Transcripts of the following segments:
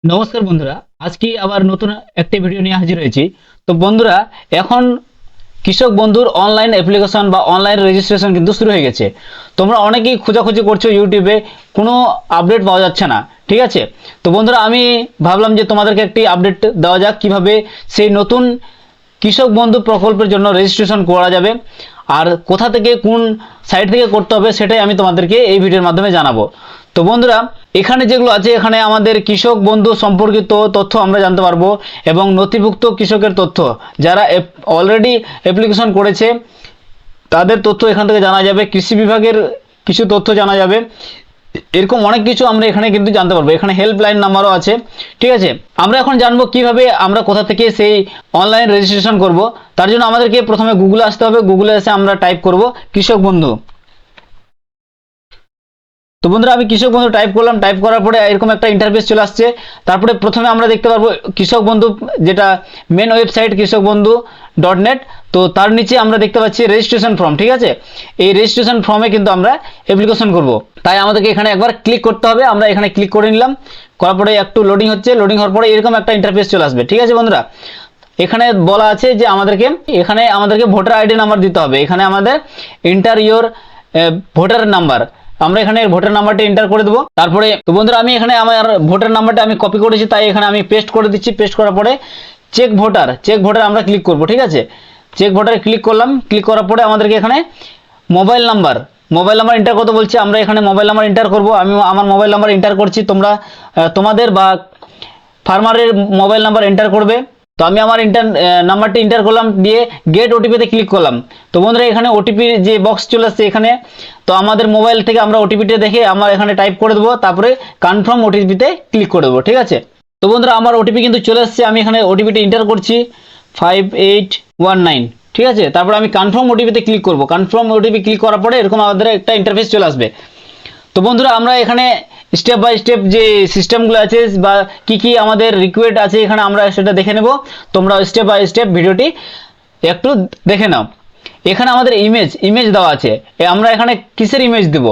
নমস্কার বন্ধুরা, আজকে আবার নতুন একটি ভিডিও নিয়ে হাজির হয়েছি। তো বন্ধুরা, এখন কৃষক বন্ধুর অনলাইন অ্যাপ্লিকেশন বা অনলাইন রেজিস্ট্রেশন কিন্তু শুরু হয়ে গেছে। তোমরা অনেকেই খোঁজাখুঁজি করছো ইউটিউবে, কোনো আপডেট পাওয়া যাচ্ছে না, ঠিক আছে? তো বন্ধুরা, আমি ভাবলাম যে তোমাদেরকে একটি আপডেট দেওয়া যাক কিভাবে সেই নতুন কৃষক বন্ধু প্রকল্পের জন্য রেজিস্ট্রেশন করা যাবে, আর কোথা থেকে কোন সাইট থেকে করতে হবে সেটাই আমি তোমাদেরকে এই ভিডিওর মাধ্যমে জানাবো। তো বন্ধুরা, এখানে যেগুলো আছে, এখানে আমাদের কৃষক বন্ধু সম্পর্কিত তথ্য আমরা জানতে পারবো এবং নথিভুক্ত কৃষকের তথ্য, যারা অলরেডি অ্যাপ্লিকেশন করেছে তাদের তথ্য এখান থেকে জানা যাবে, কৃষি বিভাগের কিছু তথ্য জানা যাবে, এরকম অনেক কিছু আমরা এখানে কিন্তু জানতে পারবো। এখানে হেল্পলাইন নাম্বারও আছে, ঠিক আছে? আমরা এখন জানবো কিভাবে আমরা কোথা থেকে সেই অনলাইন রেজিস্ট্রেশন করব। তার জন্য আমাদেরকে প্রথমে গুগলে আসতে হবে। গুগলে এসে আমরা টাইপ করব কৃষক বন্ধু। তো বন্ধুরা, আমি কৃষক বন্ধু টাইপ করলাম। টাইপ করার পরে এরকম একটা ইন্টারফেস চলে আসছে। তারপরে প্রথমে আমরা দেখতে পারবো কৃষক বন্ধু, যেটা মেন ওয়েবসাইট কৃষক বন্ধু .net। তো তার নিচে আমরা দেখতে পাচ্ছি রেজিস্ট্রেশন ফর্ম, ঠিক আছে? এই রেজিস্ট্রেশন ফর্মে কিন্তু আমরা অ্যাপ্লিকেশন করব, তাই আমাদেরকে এখানে একবার ক্লিক করতে হবে। আমরা এখানে ক্লিক করে নিলাম। করার পরে একটু লোডিং হচ্ছে। লোডিং হওয়ার পরে এরকম একটা ইন্টারফেস চলে আসবে, ঠিক আছে বন্ধুরা? এখানে বলা আছে যে আমাদেরকে ভোটার আইডি নাম্বার দিতে হবে। এখানে আমাদের এন্টার ইওর ভোটার নাম্বার, আমরা এখানে ভোটার নাম্বারটা এন্টার করে দেবো। তারপরে তো বন্ধুরা, আমি এখানে আমার ভোটার নাম্বারটা আমি কপি করেছি, তাই এখানে আমি পেস্ট করে দিচ্ছি। পেস্ট করার পরে চেক ভোটার আমরা ক্লিক করব, ঠিক আছে? চেক ভোটারে ক্লিক করলাম। ক্লিক করার পরে আমাদেরকে এখানে মোবাইল নাম্বার এন্টার করতে বলছে। আমরা এখানে মোবাইল নাম্বার এন্টার করব। আমি আমার মোবাইল নাম্বার এন্টার করছি। তোমরা তোমাদের বা ফার্মারের মোবাইল নাম্বার এন্টার করবে। তো আমি আমার নাম্বারটি এন্টার করলাম, দিয়ে গেট ওটিপিতে ক্লিক করলাম। তো বন্ধুরা, এখানে ওটিপির যে বক্স চলে আসছে এখানে, তো আমাদের মোবাইল থেকে আমরা ওটিপিটা দেখে আমরা এখানে টাইপ করে দেবো। তারপরে কনফার্ম ওটিপিতে ক্লিক করে দেবো, ঠিক আছে? তো বন্ধুরা, আমার ওটিপি কিন্তু চলে আসছে। আমি এখানে ওটিপিটা এন্টার করছি 5819, ঠিক আছে? তারপরে আমি কনফার্ম ওটিপিতে ক্লিক করব। কনফার্ম ওটিপি ক্লিক করার পরে এরকম আমাদের একটা ইন্টারফেস চলে আসবে। তো বন্ধুরা, আমরা এখানে স্টেপ বাই স্টেপ যে সিস্টেমগুলো আছে বা কি কি আমাদের রিকোয়ার্ড আছে এখানে আমরা সেটা দেখে নেব। তোমরা স্টেপ বাই স্টেপ ভিডিওটি একটু দেখে নাও। এখানে আমাদের ইমেজ দেওয়া আছে। আমরা এখানে কিসের ইমেজ দেব?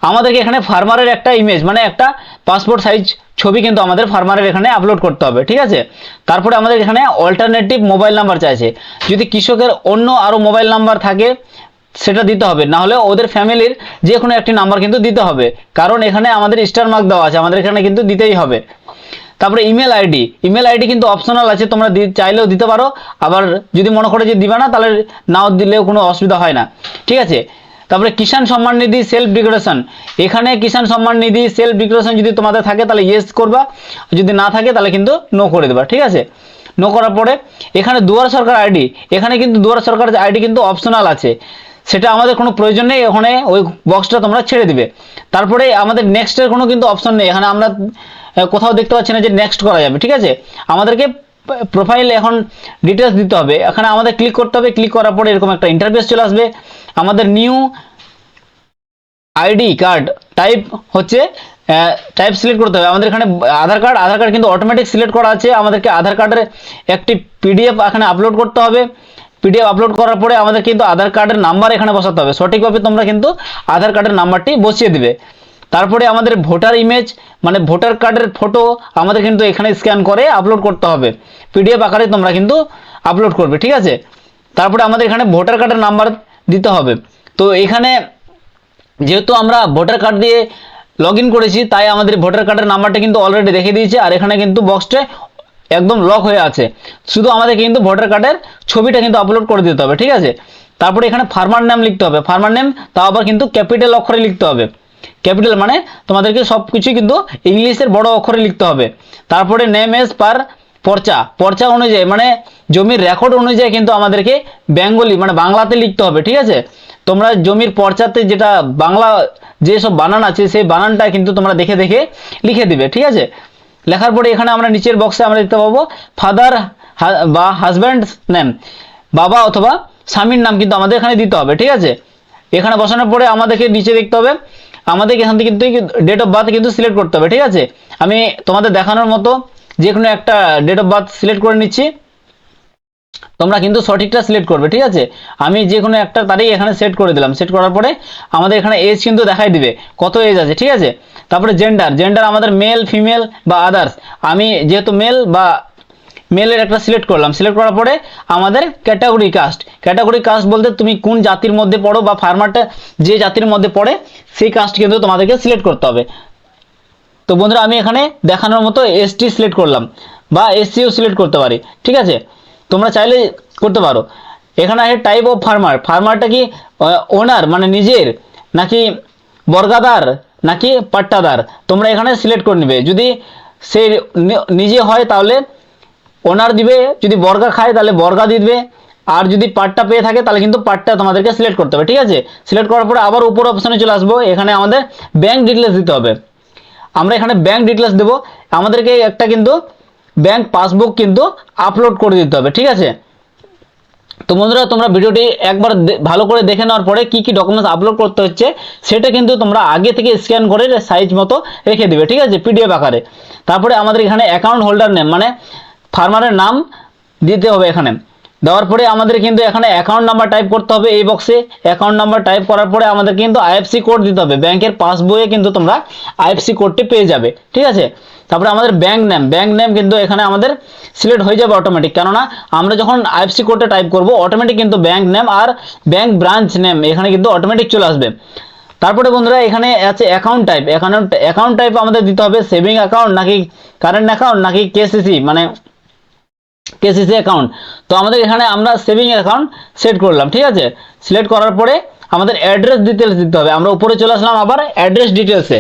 আমাদেরকে এখানে ফার্মারের একটা ইমেজ, মানে একটা পাসপোর্ট সাইজ ছবি কিন্তু আমাদের ফার্মারের এখানে আপলোড করতে হবে, ঠিক আছে? তারপরে আমাদের এখানে অল্টারনেটিভ মোবাইল নাম্বার চাইছে। যদি কৃষকের অন্য আরও মোবাইল নাম্বার থাকে সেটা দিতে হবে, না হলে ওদের ফ্যামিলির যে কোনো একটি নাম্বার কিন্তু দিতে হবে, কারণ এখানে আমাদের স্টার মার্ক দেওয়া আছে, আমাদের এখানে কিন্তু দিতেই হবে। তারপরে ইমেল আইডি কিন্তু অপশনাল আছে, তোমরা চাইলেও দিতে পারো, আবার যদি মনে করো যে দিবা না তাহলে নাও দিলেও কোনো অসুবিধা হয় না, ঠিক আছে? তারপরে কিষাণ সম্মান নিধি সেলফ ডিক্লারেশন, এখানে কিষাণ সম্মান নিধি সেলফ ডিক্লারেশন যদি তোমাদের থাকে তাহলে ইয়েস করবা, যদি না থাকে তাহলে কিন্তু নো করে দেবা, ঠিক আছে? নো করার পরে এখানে দুয়ার সরকার আইডি, এখানে কিন্তু দুয়ার সরকার আইডি কিন্তু অপশনাল আছে, সেটা আমাদের কোনো প্রয়োজন নেই। ওখানে ওই বক্সটা তোমরা ছেড়ে দিবে। তারপরে আমাদের নেক্সটের কোনো কিন্তু অপশন নেই। এখানে আমরা কোথাও দেখতে পাচ্ছি না যে নেক্সট করা যাবে, ঠিক আছে? আমাদেরকে প্রোফাইল এখন ডিটেলস দিতে হবে। এখানে আমাদের ক্লিক করতে হবে। ক্লিক করার পরে এরকম একটা ইন্টারফেস চলে আসবে। আমাদের নিউ আইডি কার্ড টাইপ হচ্ছে টাইপ সিলেক্ট করতে হবে। আমাদের এখানে আধার কার্ড কিন্তু অটোমেটিক সিলেক্ট করা আছে। আমাদেরকে আধার কার্ডের একটি পিডিএফ এখানে আপলোড করতে হবে। পিডিএফ আপলোড করার পরে আমাদের কিন্তু আধার কার্ডের নাম্বার এখানে বসাতে হবে। সঠিকভাবে তোমরা কিন্তু আধার কার্ডের নাম্বারটি বসিয়ে দিবে। তারপরে আমাদের ভোটার ইমেজ, মানে ভোটার কার্ডের ফটো আমাদের কিন্তু এখানে স্ক্যান করে আপলোড করতে হবে। পিডিএফ আকারে তোমরা কিন্তু আপলোড করবে, ঠিক আছে? তারপরে আমাদের এখানে ভোটার কার্ডের নাম্বার দিতে হবে। তো এখানে যেহেতু আমরা ভোটার কার্ড দিয়ে লগ ইন করেছি, তাই আমাদের ভোটার কার্ডের নাম্বারটা কিন্তু অলরেডি দেখে দিয়েছে, আর এখানে কিন্তু বক্সটা একদম লক হয়ে আছে। শুধু আমাদের কিন্তু ভোটার কার্ডের ছবিটা কিন্তু আপলোড করে দিতে হবে, ঠিক আছে? তারপরে এখানে ফার্মার নেম লিখতে হবে। ফার্মার নেম তাও আবার কিন্তু ক্যাপিটাল অক্ষরে লিখতে হবে। ক্যাপিটাল মানে তোমাদেরকে সব কিছু কিন্তু ইংলিশের বড় অক্ষরে লিখতে হবে। তারপরে নেম এজ পার পর্চা অনুযায়ী, মানে জমির রেকর্ড অনুযায়ী কিন্তু আমাদেরকে বেঙ্গলি মানে বাংলাতে লিখতে হবে, ঠিক আছে? তোমরা জমির পর্চাতে যেটা বাংলা যেসব বানান আছে সেই বানানটা কিন্তু তোমরা দেখে দেখে লিখে দিবে, ঠিক আছে? লেখার পরে এখানে আমরা নিচের বক্সে আমরা দেখতে পাবো ফাদার বা হাজব্যান্ড নেম, বাবা অথবা স্বামীর নাম কিন্তু আমাদের এখানে দিতে হবে, ঠিক আছে? এখানে বসানোর পরে আমাদেরকে নিচে দেখতে হবে, আমাদেরকে এখান থেকে কিন্তু ডেট অফ বার্থ কিন্তু সিলেক্ট করতে হবে, ঠিক আছে? আমি তোমাদের দেখানোর মতো যে কোনো একটা ডেট অফ বার্থ সিলেক্ট করে নিচ্ছি। তোমরা কিন্তু সঠিকটা সিলেক্ট করবে, ঠিক আছে। আমি যে কোনো একটা তারিখ এখানে সেট করে দিলাম। সেট করার পরে আমাদের এখানে এজ কিন্তু দেখাই দিবে কত এজ আছে, ঠিক আছে। তারপরে জেন্ডার আমাদের মেল ফিমেল বা আদার্স। আমি যেহেতু মেল বা মেলের একটা সিলেক্ট করলাম। সিলেক্ট করার পরে আমাদের ক্যাটাগরি কাস্ট বলতে তুমি কোন জাতির মধ্যে পড়ো বা ফার্মারটা যে জাতির মধ্যে পড়ে সেই কাস্ট কিন্তু তোমাদেরকে সিলেক্ট করতে হবে। তো বন্ধুরা আমি এখানে দেখানোর মতো এসটি সিলেক্ট করলাম বা এসসিও সিলেক্ট করতে পারি, ঠিক আছে। তোমরা চাইলে করতে পারো। এখানে আছে টাইপ অফ ফার্মারটা কি ওনার মানে নিজের, নাকি বর্গাদার, নাকি পাট্টাদার, তোমরা এখানে সিলেক্ট করে নেবে। যদি সে নিজে হয় তাহলে ওনার দিবে, যদি বর্গা খায় তাহলে বর্গা দিবে, আর যদি পাট্টা পেয়ে থাকে তাহলে কিন্তু পাট্টা তোমাদেরকে সিলেক্ট করতে হবে, ঠিক আছে। সিলেক্ট করার পরে আবার উপর অপশনে চলে আসবো। এখানে আমাদের ব্যাংক ডিটেলস দিতে হবে। আমরা এখানে ব্যাংক ডিটেলস দেবো। আমাদেরকে একটা কিন্তু ব্যাংক পাসবুক কিন্তু আপলোড করে দিতে হবে, ঠিক আছে। তো বন্ধুরা তোমরা ভিডিওটি একবার ভালো করে দেখে নেওয়ার পরে কি কি ডকুমেন্টস আপলোড করতে হচ্ছে সেটা কিন্তু তোমরা আগে থেকে স্ক্যান করে সাইজ মতো রেখে দিবে, ঠিক আছে, পিডিএফ আকারে। তারপরে আমাদের এখানে অ্যাকাউন্ট হোল্ডার নেম মানে ফার্মারের নাম দিতে হবে। এখানে দেওয়ার পরে আমাদের কিন্তু এখানে অ্যাকাউন্ট নাম্বার টাইপ করতে হবে এই বক্সে। অ্যাকাউন্ট নাম্বার টাইপ করার পরে আমাদের কিন্তু আইএফসি কোড দিতে হবে। ব্যাংকের পাসবইয়ে কিন্তু তোমরা আইএফসি কোডটি পেয়ে যাবে, ঠিক আছে। তারপরে আমাদের ব্যাংক নেম কিন্তু এখানে আমাদের সিলেক্ট হয়ে যাবে অটোমেটিক, কেননা আমরা যখন আইএফসি কোডটা টাইপ করব অটোমেটিক কিন্তু ব্যাংক নেম আর ব্যাংক ব্রাঞ্চ নেম এখানে কিন্তু অটোমেটিক চলে আসবে। তারপরে বন্ধুরা এখানে আছে অ্যাকাউন্ট টাইপ আমাদের দিতে হবে সেভিং অ্যাকাউন্ট নাকি কারেন্ট অ্যাকাউন্ট নাকি কেসিসি মানে কেসিসি অ্যাকাউন্ট। তো আমাদের এখানে আমরা সেভিং অ্যাকাউন্ট সেট করলাম, ঠিক আছে। সিলেক্ট করার পরে আমাদের অ্যাড্রেস ডিটেলস দিতে হবে। আমরা উপরে চলে আসলাম আবার অ্যাড্রেস ডিটেলসে।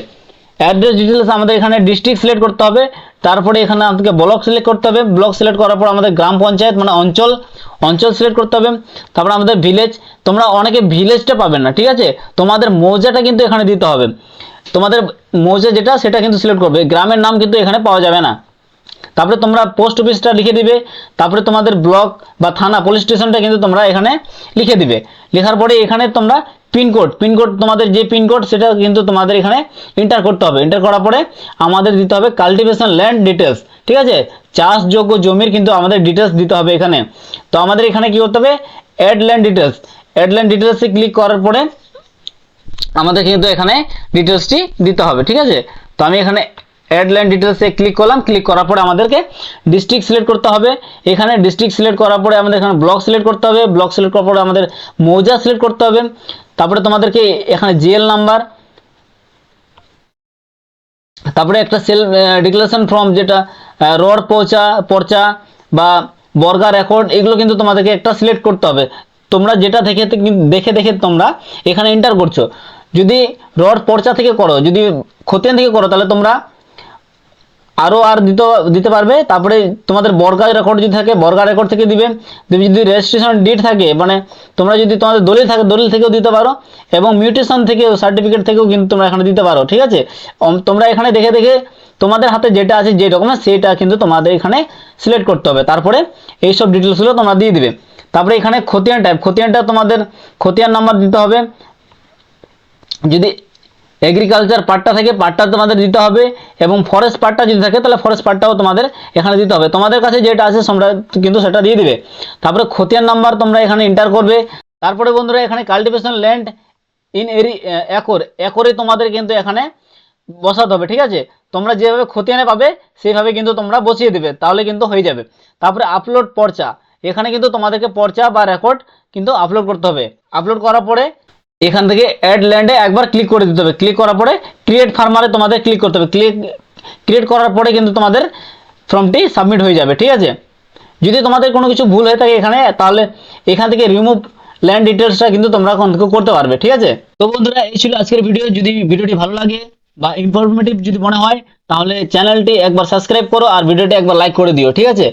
আমাদের এখানে ডিস্ট্রিক্ট সিলেক্ট করতে হবে। তারপরে এখানে আমাদেরকে ব্লক সিলেক্ট করতে হবে। ব্লক সিলেক্ট করার পর আমাদের গ্রাম পঞ্চায়েত মানে অঞ্চল সিলেক্ট করতে হবে। তারপরে আমাদের ভিলেজ, তোমরা অনেকে ভিলেজটা পাবে না, ঠিক আছে। তোমাদের মৌজাটা কিন্তু এখানে দিতে হবে। তোমাদের মৌজা যেটা সেটা কিন্তু সিলেক্ট করবে, গ্রামের নাম কিন্তু এখানে পাওয়া যাবে না। তারপরে তোমরা পোস্ট অফিসটা লিখে দিবে। তারপরে তোমাদের ব্লক বা থানা পুলিশ স্টেশনটা কিন্তু তোমরা এখানে লিখে দিবে। লেখার পরে এখানে তোমরা পিনকোড তোমাদের যে পিনকোড সেটা কিন্তু তোমাদের এখানে এন্টার করতে হবে। এন্টার করার পরে আমাদের দিতে হবে কাল্টিভেশন ল্যান্ড ডিটেলস, ঠিক আছে। চাষযোগ্য জমির কিন্তু আমাদের ডিটেলস দিতে হবে এখানে। তো আমাদের এখানে কি করতে হবে, অ্যাড ল্যান্ড ডিটেলসে ক্লিক করার পরে আমাদের কিন্তু এখানে ডিটেলসটি দিতে হবে, ঠিক আছে। তো আমি এখানে অ্যাড ল্যান্ড ডিটেলসে ক্লিক করলাম। ক্লিক করার পরে আমাদেরকে ডিস্ট্রিক্ট সিলেক্ট করতে হবে। এখানে ডিস্ট্রিক্ট সিলেক্ট করার পরে আমাদের এখানে ব্লক সিলেক্ট করতে হবে। ব্লক সিলেক্ট করার পরে আমাদের মৌজা সিলেক্ট করতে হবে। তারপরে তোমাদেরকে এখানে জিএল নাম্বার, তারপরে একটা সেলফ ডিক্লারেশন ফর্ম যেটা রড পর্চা বা বর্গা রেকর্ড, এগুলো কিন্তু তোমাদেরকে একটা সিলেক্ট করতে হবে। তোমরা যেটা দেখে তোমরা এখানে এন্টার করছো। যদি রড পর্চা থেকে করো, যদি খতিয়ান থেকে করো তাহলে তোমরা আরও দিতে পারবে। তারপরে তোমাদের বর্গা রেকর্ড যদি থাকে বর্গা রেকর্ড থেকে দিবে। যদি রেজিস্ট্রেশন ডিট থাকে মানে তোমরা যদি তোমাদের দলিল থাকে দলিল থেকেও দিতে পারো, এবং মিউটেশন থেকেও সার্টিফিকেট থেকেও কিন্তু তোমরা এখানে দিতে পারো, ঠিক আছে। তোমরা এখানে দেখে তোমাদের হাতে যেটা আছে যে ডকুমেন্ট সেটা কিন্তু তোমাদের এখানে সিলেক্ট করতে হবে। তারপরে এইসব ডিটেলসগুলো তোমরা দিয়ে দিবে। তারপরে এখানে খতিয়ানটা তোমাদের খতিয়ান নাম্বার দিতে হবে। যদি এগ্রিকালচার পার্টটা থাকে পার্টটা তোমাদের দিতে হবে, এবং ফরেস্ট পার্টটা যদি থাকে তাহলে ফরেস্ট পার্টটাও তোমাদের এখানে দিতে হবে। তোমাদের কাছে যেটা আছে তোমরা কিন্তু সেটা দিয়ে দিবে। তারপরে খতিয়ান নাম্বার তোমরা এখানে এন্টার করবে। তারপরে বন্ধুরা এখানে কাল্টিভেশন ল্যান্ড ইন একরে তোমাদের কিন্তু এখানে বসাতে হবে, ঠিক আছে। তোমরা যেভাবে খতিয়ানে পাবে সেইভাবে কিন্তু তোমরা বসিয়ে দিবে, তাহলে কিন্তু হয়ে যাবে। তারপরে আপলোড পর্চা, এখানে কিন্তু তোমাদেরকে পর্চা বা রেকর্ড কিন্তু আপলোড করতে হবে। আপলোড করার পরে এখান থেকে অ্যাড ল্যান্ডে একবার ক্লিক করে দিতে হবে। ক্লিক করার পরে ক্রিয়েট ফার্মারে তোমাদের ক্লিক করতে হবে। ক্রিয়েট করার পরে কিন্তু তোমাদের ফর্মটি সাবমিট হয়ে যাবে, ঠিক আছে। যদি তোমাদের কোনো কিছু ভুল হয়ে থাকে এখানে, তাহলে এখান থেকে রিমুভ ল্যান্ড ডিটেলসটা কিন্তু তোমরা করতে পারবে, ঠিক আছে। তো বন্ধুরা এই ছিল আজকের ভিডিও। যদি ভিডিওটি ভালো লাগে বা ইনফরমেটিভ যদি মনে হয় তাহলে চ্যানেলটি একবার সাবস্ক্রাইব করো আর ভিডিওটি একবার লাইক করে দিও, ঠিক আছে।